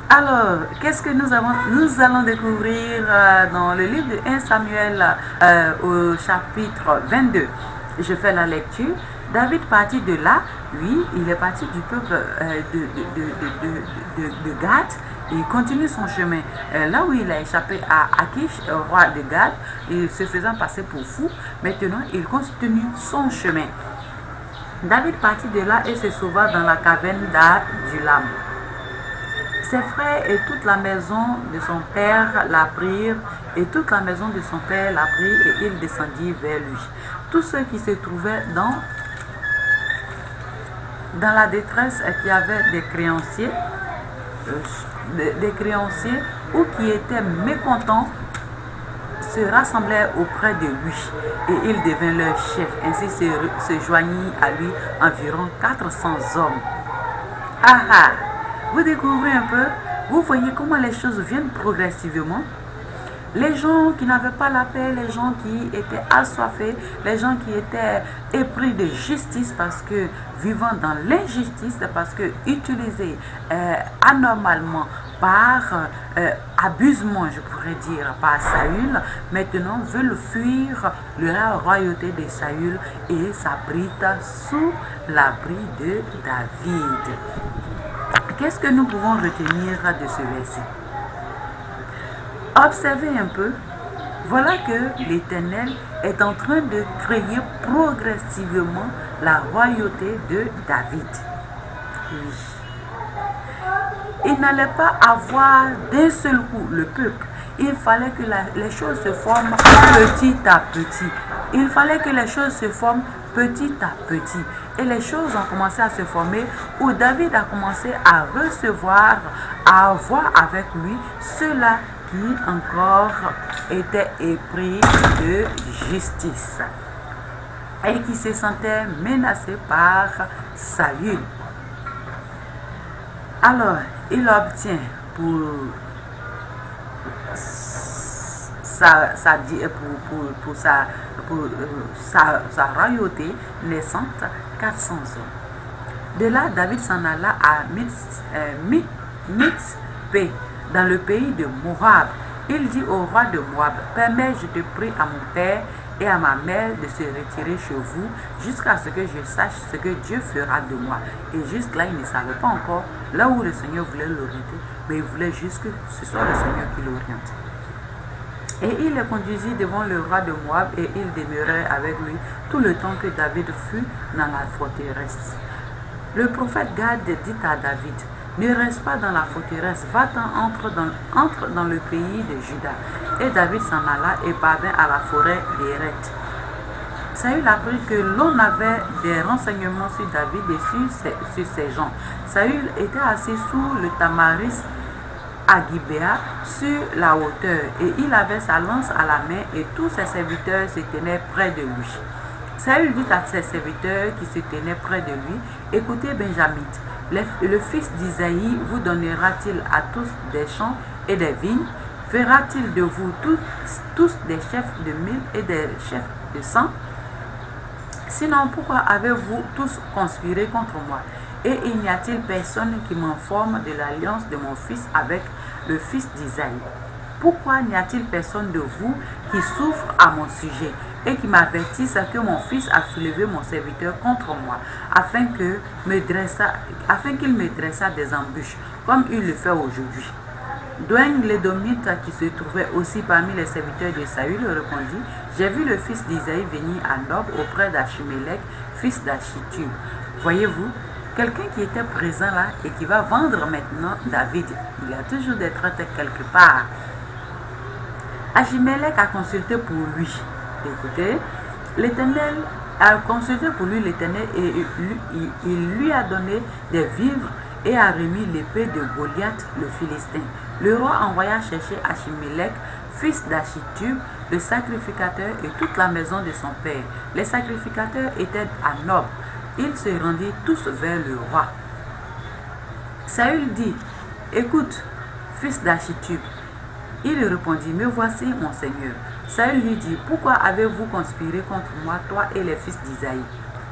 Alors, qu'est-ce que nous allons découvrir dans le livre de 1 Samuel au chapitre 22. Je fais la lecture. David partit de là, oui, il est parti du peuple de Gad, et il continue son chemin. Là où il a échappé à Akish, roi de Gad, et se faisant passer pour fou, maintenant il continue son chemin. David partit de là et se sauva dans la caverne d'Adullam. Ses frères et toute la maison de son père la prirent, et toute la maison de son père la prit, et il descendit vers lui. Tous ceux qui se trouvaient dans la détresse, qui avaient des créanciers ou qui étaient mécontents, se rassemblèrent auprès de lui, et il devint leur chef. Ainsi se joignit à lui environ 400 hommes. Ah ah! Vous découvrez un peu, vous voyez comment les choses viennent progressivement. Les gens qui n'avaient pas la paix, les gens qui étaient assoiffés, les gens qui étaient épris de justice parce que vivant dans l'injustice, parce que utilisés anormalement par abusement, je pourrais dire, par Saül, maintenant veulent fuir la royauté de Saül et s'abritent sous l'abri de David. Qu'est-ce que nous pouvons retenir de ce verset? Observez un peu. Voilà que l'Éternel est en train de créer progressivement la royauté de David. Oui. Il n'allait pas avoir d'un seul coup le peuple. Il fallait que les choses se forment petit à petit. Il fallait que les choses se forment petit à petit. Et les choses ont commencé à se former où David a commencé à recevoir, à avoir avec lui ceux-là qui encore étaient épris de justice et qui se sentaient menacés par Saül. Alors, il obtient pour sa royauté naissante 400 hommes. De là, David s'en alla à Mitzpé, dans le pays de Moab. Il dit au roi de Moab, permets, je te prie, à mon père et à ma mère de se retirer chez vous jusqu'à ce que je sache ce que Dieu fera de moi. Et jusque-là, il ne savait pas encore là où le Seigneur voulait l'orienter, mais il voulait juste que ce soit le Seigneur qui l'oriente. Et il le conduisit devant le roi de Moab, et il demeurait avec lui tout le temps que David fut dans la forteresse. Le prophète Gad dit à David, ne reste pas dans la forteresse, va-t'en, entre dans le pays de Juda. Et David s'en alla et parvint à la forêt d'Héret. Saül apprit que l'on avait des renseignements sur David et sur ses gens. Saül était assis sous le tamaris à Gibéa, sur la hauteur, et il avait sa lance à la main, et tous ses serviteurs se tenaient près de lui. Saül dit à ses serviteurs qui se tenaient près de lui, écoutez Benjamin, le fils d'Isaïe vous donnera-t-il à tous des champs et des vignes? Fera-t-il de vous tous des chefs de 1000 et des chefs de 100? Sinon, pourquoi avez-vous tous conspiré contre moi? Et il n'y a-t-il personne qui m'informe de l'alliance de mon fils avec le fils d'Isaïe? Pourquoi n'y a-t-il personne de vous qui souffre à mon sujet et qui m'avertisse que mon fils a soulevé mon serviteur contre moi, afin qu'il me dressât des embûches, comme il le fait aujourd'hui? Doeg l'édomite, qui se trouvait aussi parmi les serviteurs de Saül, répondit, j'ai vu le fils d'Isaïe venir à Nob auprès d'Achimélec, fils d'Achitub. Voyez-vous, quelqu'un qui était présent là et qui va vendre maintenant David, il y a toujours des traites quelque part. Achimélec a consulté pour lui. Écoutez, l'Éternel a consulté pour lui l'Éternel, et il lui a donné des vivres et a remis l'épée de Goliath le Philistin. Le roi envoya chercher Achimélec, fils d'Achitub, le sacrificateur, et toute la maison de son père. Les sacrificateurs étaient à Nob. Ils se rendirent tous vers le roi. Saül dit, écoute, fils d'Achitub. Il répondit, me voici mon Seigneur. Saül lui dit, pourquoi avez-vous conspiré contre moi, toi et les fils d'Isaïe?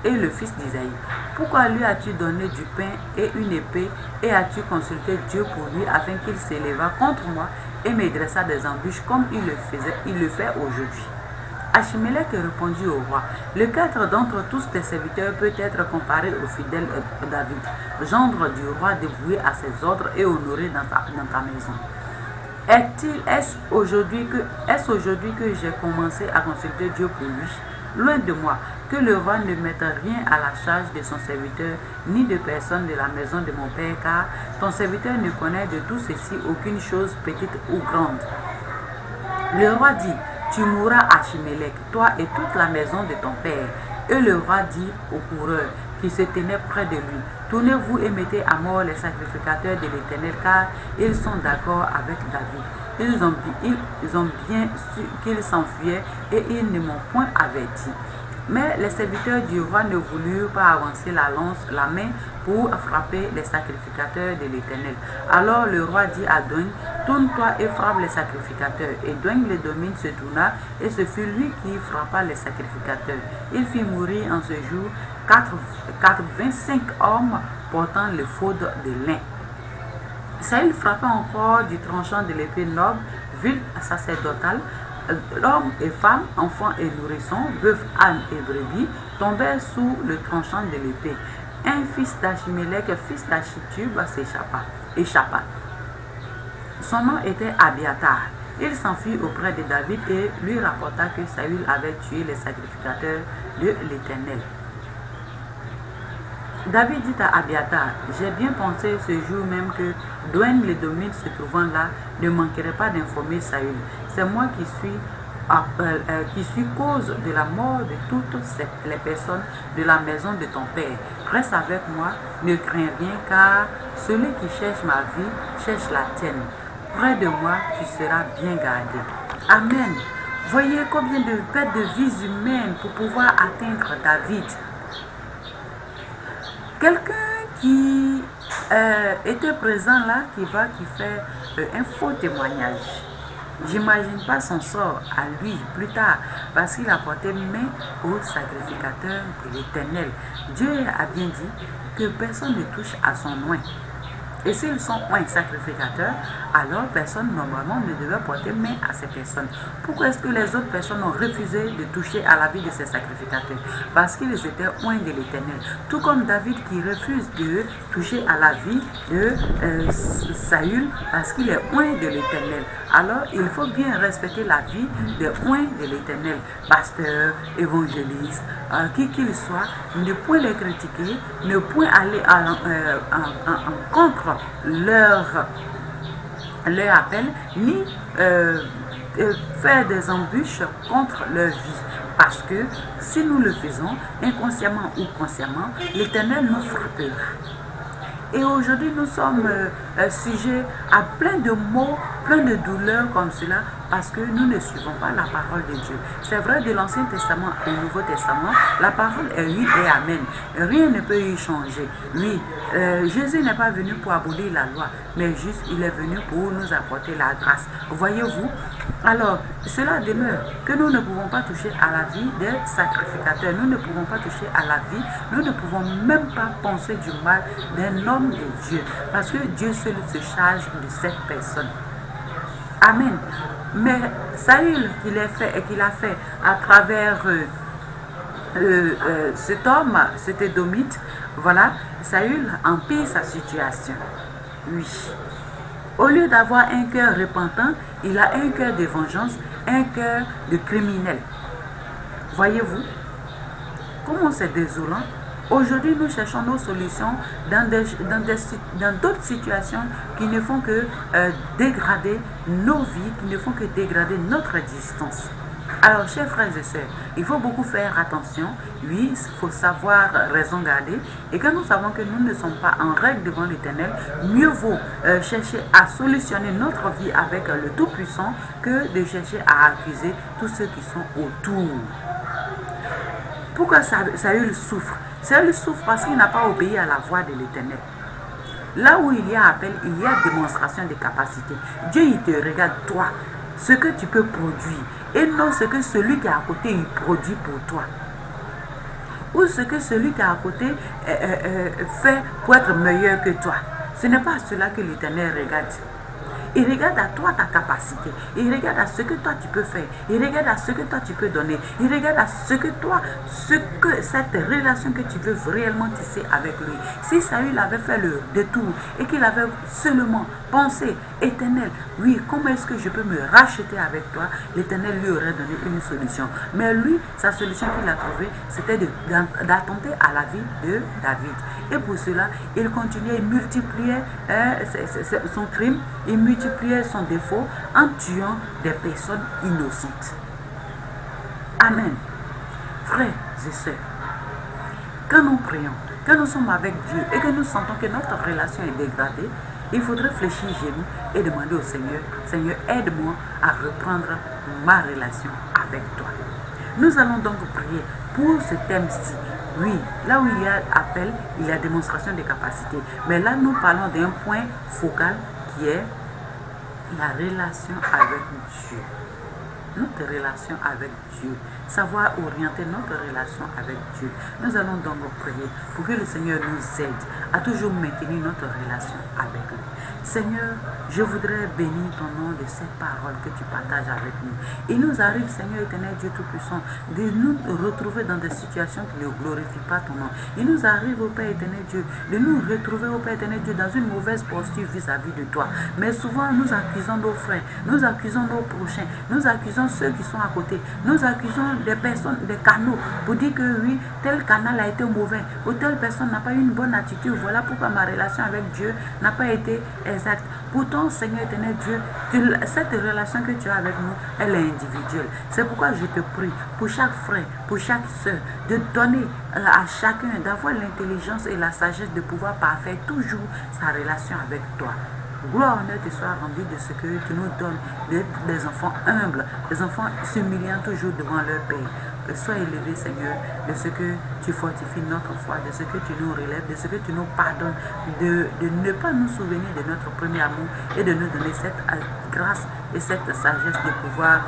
et le fils d'Isaïe. Pourquoi lui as-tu donné du pain et une épée et as-tu consulté Dieu pour lui afin qu'il s'élèva contre moi et me dressa des embûches comme il le fait aujourd'hui? Achimélec répondit au roi, lequel d'entre tous tes serviteurs peut être comparé au fidèle David, gendre du roi dévoué à ses ordres et honoré dans ta maison? Est-ce aujourd'hui que j'ai commencé à consulter Dieu pour lui? Loin de moi, que le roi ne mette rien à la charge de son serviteur, ni de personne de la maison de mon père, car ton serviteur ne connaît de tout ceci aucune chose petite ou grande. Le roi dit, tu mourras Achimélec, toi et toute la maison de ton père. Et le roi dit aux coureurs qui se tenaient près de lui, tournez-vous et mettez à mort les sacrificateurs de l'Éternel, car ils sont d'accord avec David. Ils ont bien su qu'ils s'enfuyaient et ils ne m'ont point averti. Mais les serviteurs du roi ne voulurent pas avancer la main pour frapper les sacrificateurs de l'Éternel. Alors le roi dit à Douigne, tourne-toi et frappe les sacrificateurs. Et Douigne le domine se tourna, et ce fut lui qui frappa les sacrificateurs. Il fit mourir en ce jour 25 hommes portant le faute de lin. Saül frappa encore du tranchant de l'épée noble, ville sacerdotale. L'homme et femmes, enfants et nourrissons, bœufs, ânes et brebis tombèrent sous le tranchant de l'épée. Un fils d'Achimélec, fils d'Achitub, échappa. Son nom était Abiatar. Il s'enfuit auprès de David et lui rapporta que Saül avait tué les sacrificateurs de l'Éternel. David dit à Abiatar, j'ai bien pensé ce jour même que Douigne le domine se trouvant là ne manquerait pas d'informer Saül. C'est moi qui suis cause de la mort de toutes les personnes de la maison de ton père. Reste avec moi, ne crains rien, car celui qui cherche ma vie cherche la tienne. Près de moi, tu seras bien gardé. Amen. Voyez combien de pertes de vies humaines pour pouvoir atteindre David. Quelqu'un qui était présent là, qui fait un faux témoignage. J'imagine pas son sort à lui plus tard, parce qu'il a porté main au sacrificateur de l'Éternel. Dieu a bien dit que personne ne touche à son oint. Et s'ils sont un sacrificateur, alors personne normalement ne devait porter main à ces personnes. Pourquoi est-ce que les autres personnes ont refusé de toucher à la vie de ces sacrificateurs? Parce qu'ils étaient oints de l'Éternel. Tout comme David qui refuse de toucher à la vie de Saül parce qu'il est oint de l'Éternel. Alors il faut bien respecter la vie des oints de l'Éternel. Pasteur, évangéliste, qui qu'ils soient, ne point les critiquer, ne point aller en contre leur appel, ni faire des embûches contre leur vie. Parce que si nous le faisons, inconsciemment ou consciemment, l'Éternel nous frappera. Et aujourd'hui, nous sommes sujets à plein de maux, plein de douleurs comme cela, parce que nous ne suivons pas la parole de Dieu. C'est vrai, de l'Ancien Testament au Nouveau Testament, la parole est oui et amen. Rien ne peut y changer. Oui, Jésus n'est pas venu pour abolir la loi, mais juste il est venu pour nous apporter la grâce. Voyez-vous? Alors, cela demeure que nous ne pouvons pas toucher à la vie des sacrificateurs. Nous ne pouvons pas toucher à la vie. Nous ne pouvons même pas penser du mal d'un homme de Dieu. Parce que Dieu seul se charge de cette personne. Amen. Mais Saül qu'il a fait à travers cet homme, cet Édomite, voilà, Saül empire sa situation. Oui. Au lieu d'avoir un cœur repentant, il a un cœur de vengeance, un cœur de criminel. Voyez-vous comment c'est désolant? Aujourd'hui, nous cherchons nos solutions dans d'autres situations qui ne font que dégrader nos vies, qui ne font que dégrader notre existence. Alors, chers frères et sœurs, il faut beaucoup faire attention. Oui, il faut savoir raison garder. Et quand nous savons que nous ne sommes pas en règle devant l'Éternel, mieux vaut chercher à solutionner notre vie avec le Tout-Puissant que de chercher à accuser tous ceux qui sont autour. Pourquoi Saül souffre? Saül souffre parce qu'il n'a pas obéi à la voix de l'Éternel. Là où il y a appel, il y a démonstration de capacité. Dieu, il te regarde, toi, ce que tu peux produire, et non ce que celui qui est à côté, il produit pour toi. ou ce que celui qui est à côté fait pour être meilleur que toi. Ce n'est pas cela que l'Éternel regarde. Il regarde à toi ta capacité. Il regarde à ce que toi tu peux faire. Il regarde à ce que toi tu peux donner. Il regarde à ce que toi, cette relation que tu veux réellement tisser avec lui. Si Saül avait fait le détour et qu'il avait seulement pensé, Éternel, oui, comment est-ce que je peux me racheter avec toi? L'Éternel lui aurait donné une solution. Mais lui, sa solution qu'il a trouvée, c'était d'attenter à la vie de David. Et pour cela, il continuait, il multipliait son crime, il multipliait son défaut en tuant des personnes innocentes. Amen. Frères et sœurs, quand nous prions, quand nous sommes avec Dieu et que nous sentons que notre relation est dégradée, il faudrait fléchir genoux et demander au Seigneur, Seigneur, aide-moi à reprendre ma relation avec toi. Nous allons donc prier pour ce thème-ci. Oui, là où il y a appel, il y a démonstration de capacité. Mais là, nous parlons d'un point focal qui est la relation avec Dieu. Notre relation avec Dieu. Savoir orienter notre relation avec Dieu. Nous allons donc prier pour que le Seigneur nous aide à toujours maintenir notre relation avec lui. Seigneur, je voudrais bénir ton nom de ces paroles que tu partages avec nous. Il nous arrive, Seigneur éternel Dieu Tout-Puissant, de nous retrouver dans des situations qui ne glorifient pas ton nom. Il nous arrive, au Père éternel Dieu, de nous retrouver, au Père éternel Dieu, dans une mauvaise posture vis-à-vis de toi. Mais souvent, nous accusons nos frères, nous accusons nos prochains, nous accusons ceux qui sont à côté, nous accusons des personnes, des canaux, pour dire que oui, tel canal a été mauvais, ou telle personne n'a pas eu une bonne attitude. Voilà pourquoi ma relation avec Dieu n'a pas été exact. Pourtant, Seigneur éternel Dieu, cette relation que tu as avec nous, elle est individuelle. C'est pourquoi je te prie pour chaque frère, pour chaque soeur, de donner à chacun, d'avoir l'intelligence et la sagesse de pouvoir parfaire toujours sa relation avec toi. Gloire, honneur te soit rendue de ce que tu nous donnes, des enfants humbles, des enfants s'humiliant toujours devant leur Père. Sois élevé, Seigneur, de ce que tu fortifies notre foi, de ce que tu nous relèves, de ce que tu nous pardonnes, de ne pas nous souvenir de notre premier amour et de nous donner cette grâce et cette sagesse de pouvoir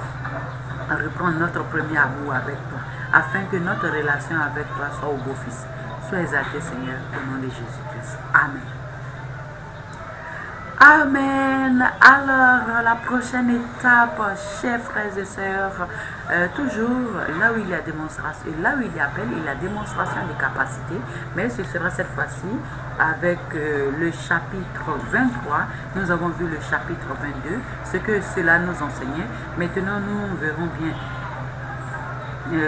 reprendre notre premier amour avec toi, afin que notre relation avec toi soit au beau-fils. Sois exalté, Seigneur, au nom de Jésus-Christ. Amen. Amen. Alors, la prochaine étape, chers frères et sœurs, toujours là où il y a démonstration, là où il y a appel, il y a démonstration de capacité, mais ce sera cette fois-ci avec le chapitre 23. Nous avons vu le chapitre 22, ce que cela nous enseignait. Maintenant, nous verrons bien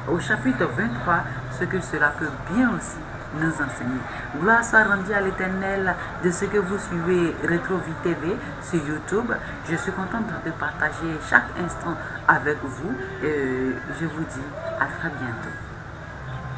au chapitre 23 ce que cela peut bien aussi nous enseigner. Gloire soit rendue à l'Éternel de ce que vous suivez Retro-Vie TV sur YouTube. Je suis contente de partager chaque instant avec vous. Je vous dis à très bientôt.